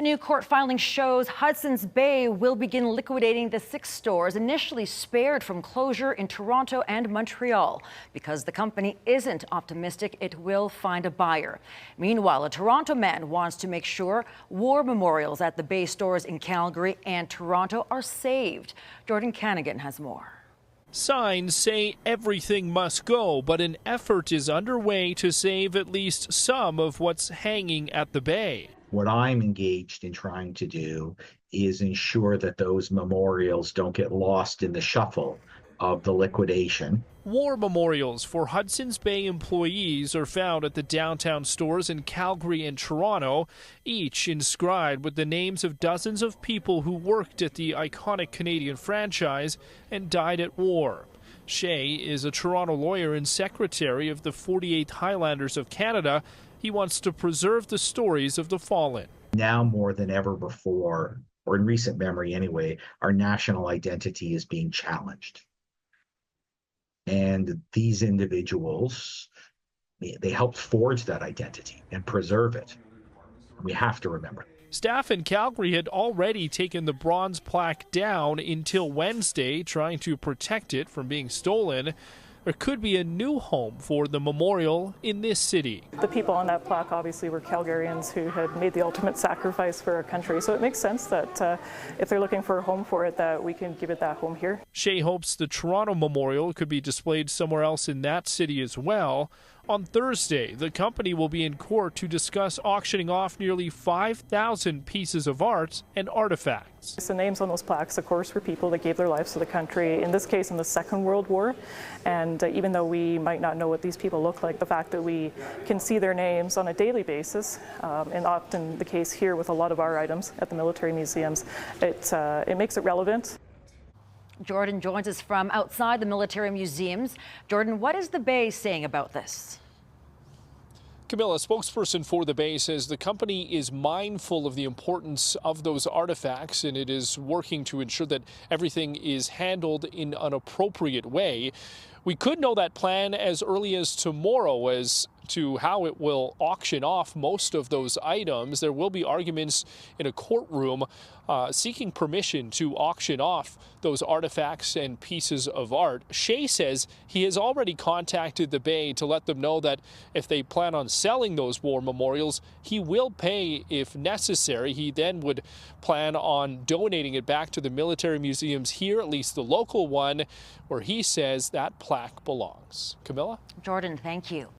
A new court filing shows Hudson's Bay will begin liquidating the 6 stores initially spared from closure in Toronto and Montreal because the company isn't optimistic it will find a buyer. Meanwhile, a Toronto man wants to make sure war memorials at the Bay stores in Calgary and Toronto are saved. Jordan Canagan has more. Signs say everything must go, but an effort is underway to save at least some of what's hanging at the Bay. What I'm engaged in trying to do is ensure that those memorials don't get lost in the shuffle of the liquidation. War memorials for Hudson's Bay employees are found at the downtown stores in Calgary and Toronto, each inscribed with the names of dozens of people who worked at the iconic Canadian franchise and died at war. Shea is a Toronto lawyer and secretary of the 48th Highlanders of Canada. He wants to preserve the stories of the fallen. Now more than ever before, or in recent memory anyway, our national identity is being challenged. And these individuals, they helped forge that identity and preserve it. We have to remember. Staff in Calgary had already taken the bronze plaque down until Wednesday, trying to protect it from being stolen. There could be a new home for the memorial in this city. The people on that plaque obviously were Calgarians who had made the ultimate sacrifice for our country, so it makes sense that if they're looking for a home for it, that we can give it that home here. Shea hopes the Toronto memorial could be displayed somewhere else in that city as well. On Thursday, the company will be in court to discuss auctioning off nearly 5,000 pieces of art and artifacts. The names on those plaques, of course, were people that gave their lives to the country, in this case in the Second World War. And even though we might not know what these people look like, the fact that we can see their names on a daily basis, and often the case here with a lot of our items at the military museums, it makes it relevant. Jordan joins us from outside the military museums. Jordan, what is the Bay saying about this? Camilla, a spokesperson for the Bay, says the company is mindful of the importance of those artifacts and it is working to ensure that everything is handled in an appropriate way. We could know that plan as early as tomorrow as to how it will auction off most of those items. There will be arguments in a courtroom seeking permission to auction off those artifacts and pieces of art. Shea says he has already contacted the Bay to let them know that if they plan on selling those war memorials, he will pay if necessary. He then would plan on donating it back to the military museums here, at least the local one, where he says that plaque belongs. Camilla? Jordan, thank you.